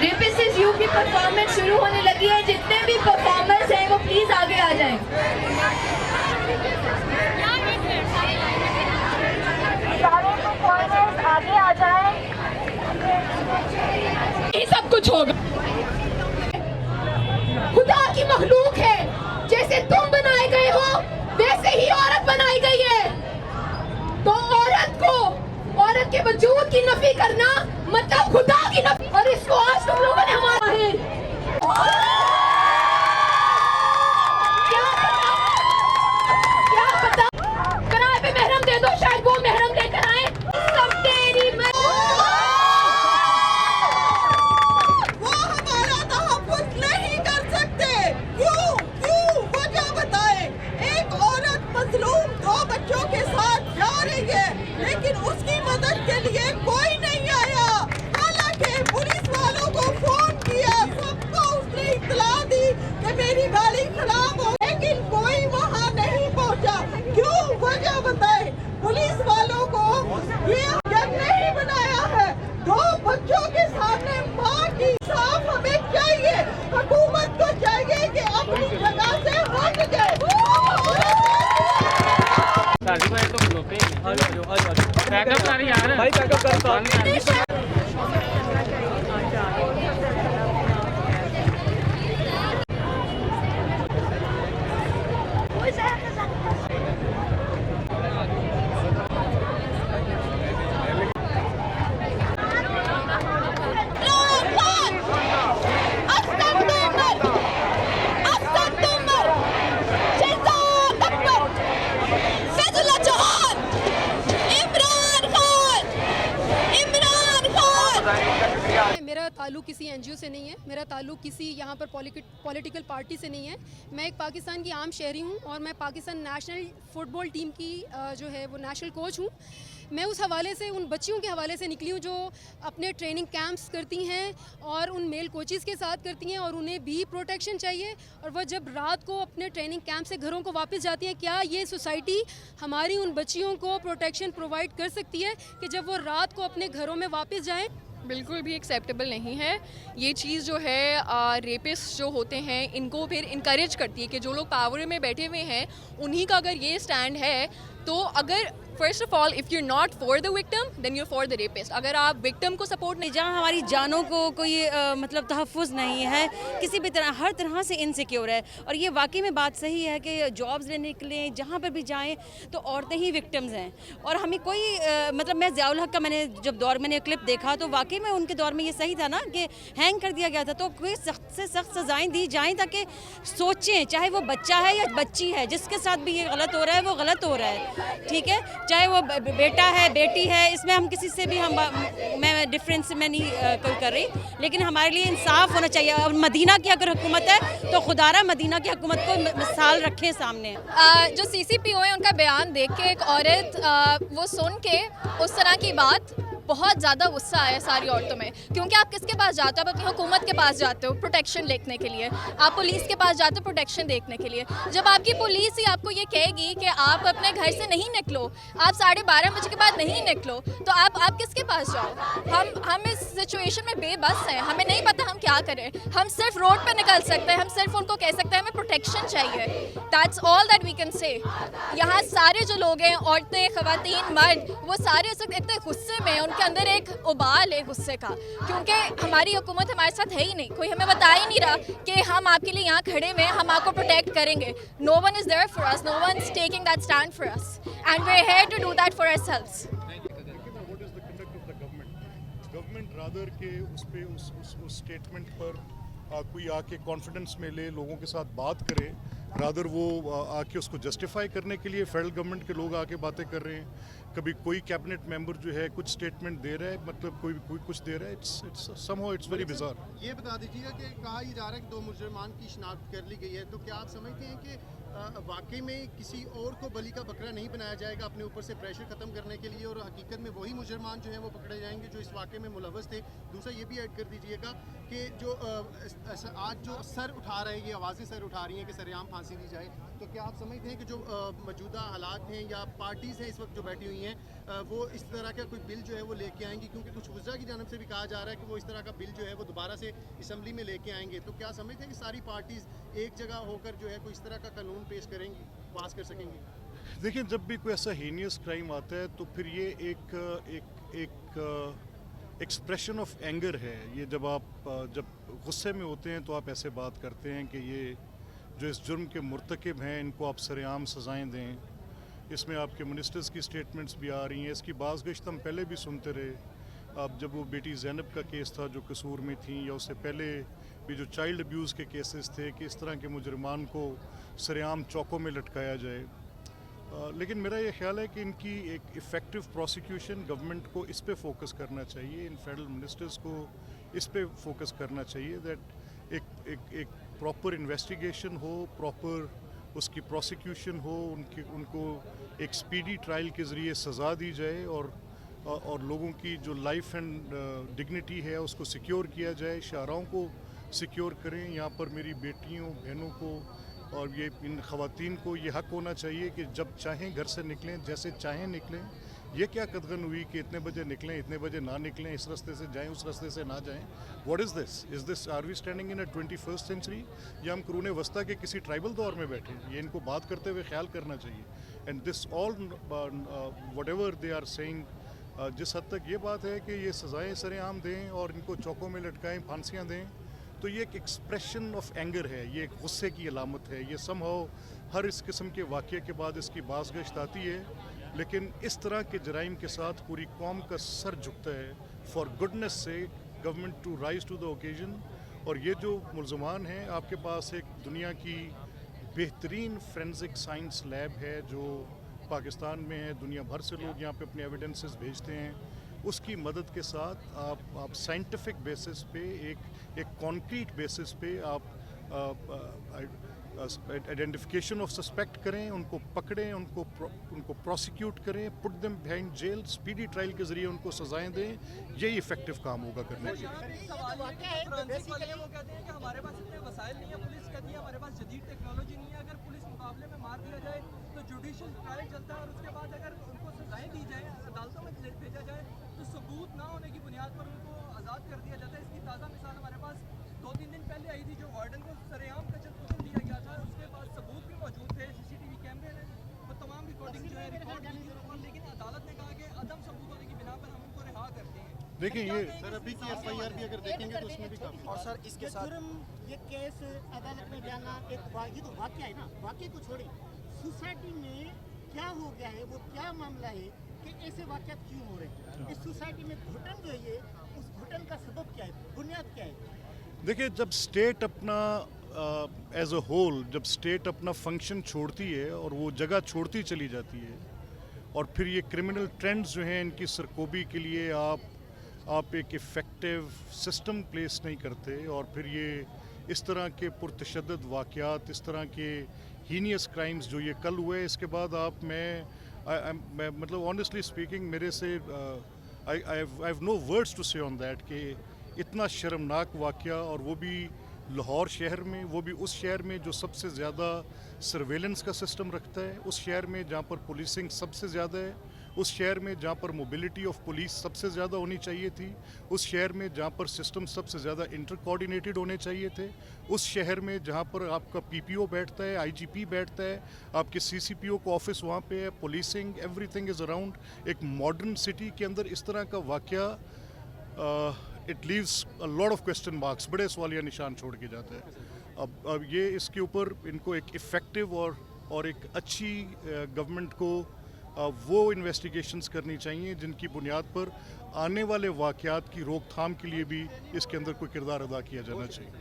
रेपिस्टिस you की performance शुरू होने लगी है। जितने भी परफॉर्मर्स हैं वो प्लीज आगे आ जाएं। सारे परफॉर्मर्स आगे आ जाएं। ये सब कुछ होगा। खुदा की मखलूक है, जैसे तुम बनाए गए हो वैसे ही औरत बनाई गई है। तो औरत के वजूद की नफी करना मतलब खुदा की नफी, और इसको आज तुम लोगों ने हमारा है। क्या पता किराए पे महरम दे दो, शायद वो महरम लेकर आए। सब तेरी वो हमारा तहफ़्फ़ुज़ नहीं कर सकते। क्यों वजह बताएं। एक औरत मजलूम 2 बच्चों के साथ जा रही है, लेकिन उसकी मदद के लिए कोई नहीं आया। हालांकि पुलिस वालों को फोन किया, सबको उसने इत्तला दी कि मेरी गाड़ी खराब हो, लेकिन कोई वहां नहीं पहुंचा। क्यों वजह बताएं। पुलिस वालों को ये जब नहीं बनाया है 2 बच्चों के सामने माँ की साफ हमें चाहिए। हुकूमत को चाहिए कि अपनी जगह से हट जाए। मेरा ताल्लुक़ किसी एनजीओ से नहीं है, मेरा ताल्लुक़ किसी यहाँ पर पॉलिटिकल पार्टी से नहीं है। मैं एक पाकिस्तान की आम शहरी हूँ और मैं पाकिस्तान नेशनल फुटबॉल टीम की जो है वो नेशनल कोच हूँ। मैं उस हवाले से, उन बच्चियों के हवाले से निकली हूँ जो अपने ट्रेनिंग कैंप्स करती हैं और उन मेल कोचेज़ के साथ करती हैं, और उन्हें भी प्रोटेक्शन चाहिए। और वह जब रात को अपने ट्रेनिंग कैंप से घरों को वापस जाती हैं, क्या ये सोसाइटी हमारी उन बच्चियों को प्रोटेक्शन प्रोवाइड कर सकती है कि जब वो रात को अपने घरों में वापस जाएँ? बिल्कुल भी एक्सेप्टेबल नहीं है ये चीज़। जो है रेपिस्ट जो होते हैं इनको फिर इनकरेज करती है कि जो लोग पावर में बैठे हुए हैं उन्हीं का अगर ये स्टैंड है, तो अगर first of all if you not for the victim then you for the rapist. अगर आप विक्टिम को सपोर्ट नहीं, जहाँ हमारी जानों को कोई मतलब तहफ़्फ़ुज़ नहीं है, किसी भी तरह हर तरह से इनसिक्योर है। और ये वाकई में बात सही है कि जॉब्स लेने के लिए जहाँ पर भी जाएँ तो औरतें ही विक्टिम्स हैं। और हमें कोई मतलब मैं ज़ियाउल हक का मैंने क्लिप देखा तो वाकई में उनके दौर में ये सही था ना कि हैंग कर दिया गया था। तो कोई सख्त से सख्त सज़ाएँ दी जाएँ ताकि सोचें, चाहे वो बच्चा है या बच्ची है, जिसके साथ भी ये गलत हो रहा है वो गलत हो रहा है, ठीक है, चाहे वो बेटा है बेटी है। इसमें हम किसी से भी मैं डिफरेंस में नहीं कोई कर रही, लेकिन हमारे लिए इंसाफ होना चाहिए। और मदीना की अगर हुकूमत है तो खुदारा मदीना की हुकूमत को मिसाल रखें सामने। जो सीसीपीओ है उनका बयान देख के एक औरत वो सुन के उस तरह की बात बहुत ज़्यादा गुस्सा आया सारी औरतों में। क्योंकि आप किसके पास जाते हो? आप अपनी हुकूमत के पास जाते हो प्रोटेक्शन देखने के लिए, आप पुलिस के पास जाते हो प्रोटेक्शन देखने के लिए। जब आपकी पुलिस ही आपको ये कहेगी कि आप अपने घर से नहीं निकलो, आप 12:30 बजे के बाद नहीं निकलो, तो आप किसके पास जाओ? हम इस सिचुएशन में बेबस हैं, हमें नहीं पता हम क्या करें। हम सिर्फ रोड पर निकल सकते हैं, हम सिर्फ उनको कह सकते हैं हमें प्रोटेक्शन चाहिए। That's all that we can say. यहाँ सारे जो लोग हैं, औरतें, ख़वातीन, मर्द, वो सारे इस वक्त इतने गुस्से में, उनके अंदर एक उबाल है गुस्से का, क्योंकि हमारी हुकूमत हमारे साथ है ही नहीं। कोई हमें बता ही नहीं रहा कि हम आपके लिए यहाँ खड़े हुए हैं, हम आपको प्रोटेक्ट करेंगे। No one is there for us, no one is taking that stand for us, and we are here to do that for ourselves. Government rather के उस स्टेटमेंट पर कोई आके कॉन्फिडेंस में ले, लोगों के साथ बात करे, रादर वो आके उसको जस्टिफाई करने के लिए फेडरल गवर्नमेंट के लोग आके बातें कर रहे हैं। कभी कोई कैबिनेट मेंबर जो है कुछ स्टेटमेंट दे रहा है, मतलब कोई कुछ दे रहा है। It's somehow it's very bizarre. ये बता दीजिएगा कि कहा ये जा रहा है कि 2 मुजरिमान की शिनाख्त कर ली गई है, तो क्या आप समझते हैं कि वाकई में किसी और को बलि का बकरा नहीं बनाया जाएगा अपने ऊपर से प्रेशर ख़त्म करने के लिए, और हकीकत में वही मुजरमान जो हैं वो पकड़े जाएंगे जो इस वाक़े में मुलव्वस थे। दूसरा ये भी ऐड कर दीजिएगा कि जो आज जो सर उठा रहे हैं, ये आवाज़ें सर उठा रही हैं कि सरेआम फांसी दी जाए, तो क्या आप समझते हैं कि जो मौजूदा हालात हैं या पार्टीज़ हैं इस वक्त जो बैठी हुई हैं वो इस तरह का कोई बिल जो है वो लेके आएंगी? क्योंकि कुछ वज़रा की जानब से भी कहा जा रहा है कि वो इस तरह का बिल जो है वो दोबारा से असम्बली में लेके आएंगे। तो क्या समझते हैं कि सारी पार्टीज़ एक जगह होकर जो है कोई इस तरह का कानून पेश करेंगी, पास कर सकेंगी? देखिए, जब भी कोई ऐसा हीनियस क्राइम आता है तो फिर ये एक एक्सप्रेशन ऑफ एंगर है। ये जब आप जब गुस्से में होते हैं तो आप ऐसे बात करते हैं कि ये जो इस जुर्म के मुर्तकिब हैं इनको आप सरेआम सज़ाएं दें। इसमें आपके मिनिस्टर्स की स्टेटमेंट्स भी आ रही हैं। इसकी बाज़गश्त हम पहले भी सुनते रहे। अब जब वो बेटी ज़ैनब का केस था जो कसूर में थी, या उससे पहले भी जो चाइल्ड अब्यूज़ के केसेस थे कि इस तरह के मुजरमान को सरेआम चौकों में लटकाया जाए। लेकिन मेरा ये ख्याल है कि इनकी एक इफ़ेक्टिव प्रोसिक्यूशन गवर्नमेंट को इस पे फोकस करना चाहिए, इन फेडरल मिनिस्टर्स को इस पे फोकस करना चाहिए दैट एक प्रॉपर इन्वेस्टिगेशन हो, प्रॉपर उसकी प्रोसिक्यूशन हो, उनको एक स्पीडी ट्रायल के ज़रिए सज़ा दी जाए और लोगों की जो लाइफ एंड डिग्निटी है उसको सिक्योर किया जाए, शाहराओं को सिक्योर करें। यहाँ पर मेरी बेटियों बहनों को और ये इन ख़वातीन को ये हक़ होना चाहिए कि जब चाहें घर से निकलें, जैसे चाहें निकलें। ये क्या कदगन हुई कि इतने बजे निकलें, इतने बजे ना निकलें, इस रास्ते से जाएं, उस रास्ते से ना जाएं? What is this are we standing in a 21st century, या हम कुरून वस्ता के किसी ट्राइबल दौर में बैठे? ये इनको बात करते हुए ख्याल करना चाहिए। And this all whatever they are saying, जिस हद तक ये बात है कि ये सज़ाएँ सरेआम दें और इनको चौकों में लटकाएँ, फांसियाँ दें, तो ये एक एक्सप्रेशन ऑफ एंगर है, ये एक गुस्से की अलामत है। ये समहाउ हर इस किस्म के वाक़े के बाद इसकी बाज़गश्त आती है, लेकिन इस तरह के जराइम के साथ पूरी कौम का सर झुकता है। For goodness sake government to rise to the occasion. और ये जो मुल्ज़मान हैं, आपके पास एक दुनिया की बेहतरीन फोरेंसिक साइंस लैब है जो पाकिस्तान में है, दुनिया भर से लोग यहाँ पे अपने एविडेंसेस भेजते हैं। उसकी मदद के साथ आप साइंटिफिक बेसिस पे एक कॉन्क्रीट बेसिस पे आप आइडेंटिफिकेशन ऑफ सस्पेक्ट करें, उनको पकड़ें, उनको प्रोसिक्यूट करें, put them behind jail, speedy trial के ज़रिए उनको सजाएं दें। यही इफेक्टिव काम होगा करने के लिए। वो कहते हैं कि हमारे पास इतने वसाइल नहीं है, पुलिस कहती है हमारे पास जदीद टेक्नोलॉजी नहीं है। अगर पुलिस मुकाबले में मार दिया जाए तो जुडिशल ट्रायल चलता है और उसके बाद अगर उनको सजाएं दी जाए, अदालतों में भेजा जाए, तो सबूत ना होने की बुनियाद पर उनको आज़ाद कर दिया जाता है। इसकी ताज़ा मिसाल हमारे पास 2-3 दिन पहले आई थी, जो वार्डन को सरेआम कचल कुचल दिया गया था। उसके पास सबूत भी मौजूद थे, CCTV कैमरे ने वो तमाम रिकॉर्डिंग जो है रिकॉर्ड की थी, लेकिन अदालत ने कहा कि अदम सबूत होने की बिना पर हम उनको रिहा करते हैं। देखिए, ये सर अभी की FIR भी अगर देखेंगे तो उसमें भी काफ़ी, और सर इसके साथ ये केस अदालत में जाना एक ये तो वाकया है ना, वाकये को छोड़े सोसाइटी में क्या हो गया है, वो क्या मामला है कि ऐसे वाकयात क्यों हो रहे हैं इस सोसाइटी में? घुटन जो है, उस घुटन का सबब क्या है, बुनियाद क्या है? देखिए, जब स्टेट अपना एज अ होल, जब स्टेट अपना फंक्शन छोड़ती है और वो जगह छोड़ती चली जाती है, और फिर ये क्रिमिनल ट्रेंड्स जो हैं इनकी सरकोबी के लिए आप एक इफ़ेक्टिव सिस्टम प्लेस नहीं करते, और फिर ये इस तरह के पुरतशद्दद वाक़यात, इस तरह के हीनियस क्राइम्स जो ये कल हुए, इसके बाद मैं मतलब ऑनेस्टली स्पीकिंग मेरे से I have no words to say on that कि इतना शर्मनाक वाक़या, और वो भी लाहौर शहर में, वो भी उस शहर में जो सबसे ज़्यादा सर्वेलेंस का सिस्टम रखता है, उस शहर में जहाँ पर पुलिसिंग सबसे ज़्यादा है, उस शहर में जहाँ पर मोबिलिटी ऑफ पुलिस सबसे ज़्यादा होनी चाहिए थी, उस शहर में जहाँ पर सिस्टम सबसे ज़्यादा इंटर कोऑर्डिनेटेड होने चाहिए थे, उस शहर में जहाँ पर आपका PPO बैठता है, IGP बैठता है, आपके CCPO का ऑफिस वहाँ पे है, पुलिसिंग एवरीथिंग इज़ अराउंड। एक मॉडर्न सिटी के अंदर इस तरह का वाक़या it leaves a lot of question marks, बड़े सवालिया निशान छोड़ के जाता है। अब ये इसके ऊपर इनको एक इफ़ेक्टिव और एक अच्छी गवर्नमेंट को वो इन्वेस्टिगेशंस करनी चाहिए जिनकी बुनियाद पर आने वाले वाक़यात की रोकथाम के लिए भी इसके अंदर कोई किरदार अदा किया जाना चाहिए।